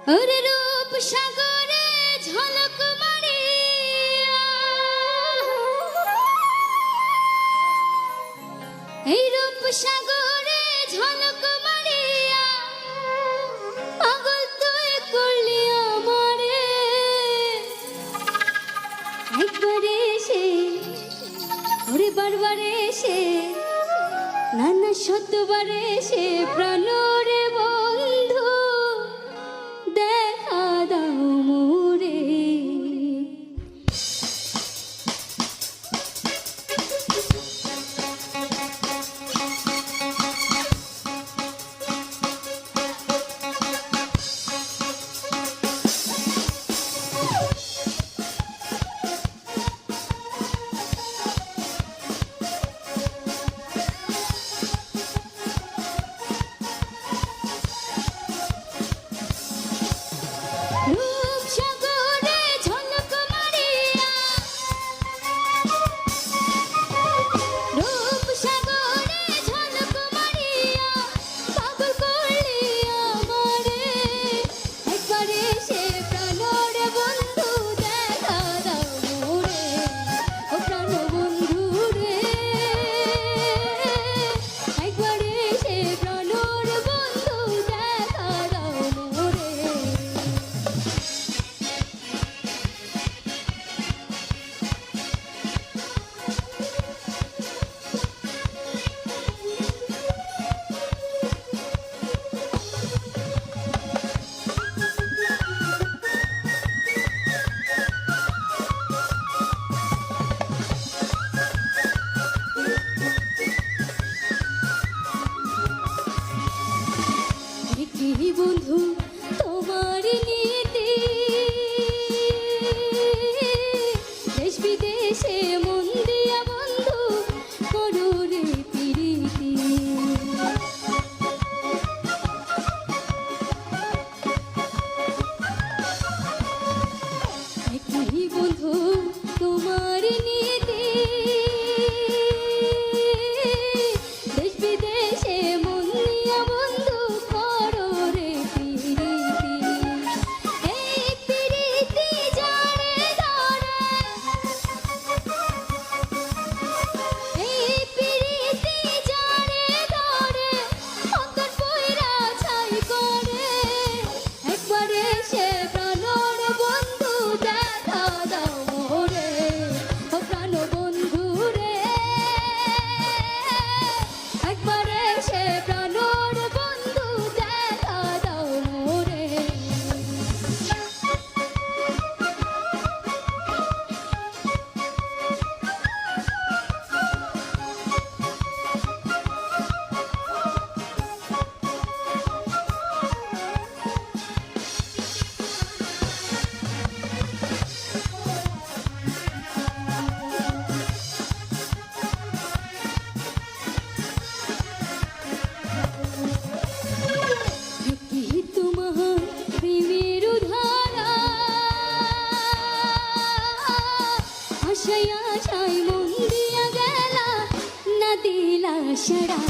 ওরে রূপ সাগরে ঝলক মারিয়া, এই রূপ সাগরে ঝলক মারিয়া পাগল তুই করলি আমারে। একবারে এসে ওরে বারবারে এসে নানা শতবারে এসে প্রাণরে বন্ধু দেখা দাও মোরে। বন্ধু তোমার নীতি দেশ বিদেশে মন দিয়া বন্ধু করো রে প্রীতি। একই বন্ধু তোমার নীতি দেশ বিদেশে মন দিয়া বন্ধু করো রে প্রীতি। এই প্রীতি জানে ধরে, এই প্রীতি জানে ধরে অন্তর পয়রা ছাই করে। একবারে সে প্রাণর বন্ধু দেখা দাও মোরে, ও প্রাণ বন্ধু রে। একবারে সে প্রাণর বন্ধু দেখা দাও মোরে। কি তোমার প্রেমের ধারা আশায় আশায় মন দিয়া গেলা না দিলা সারা।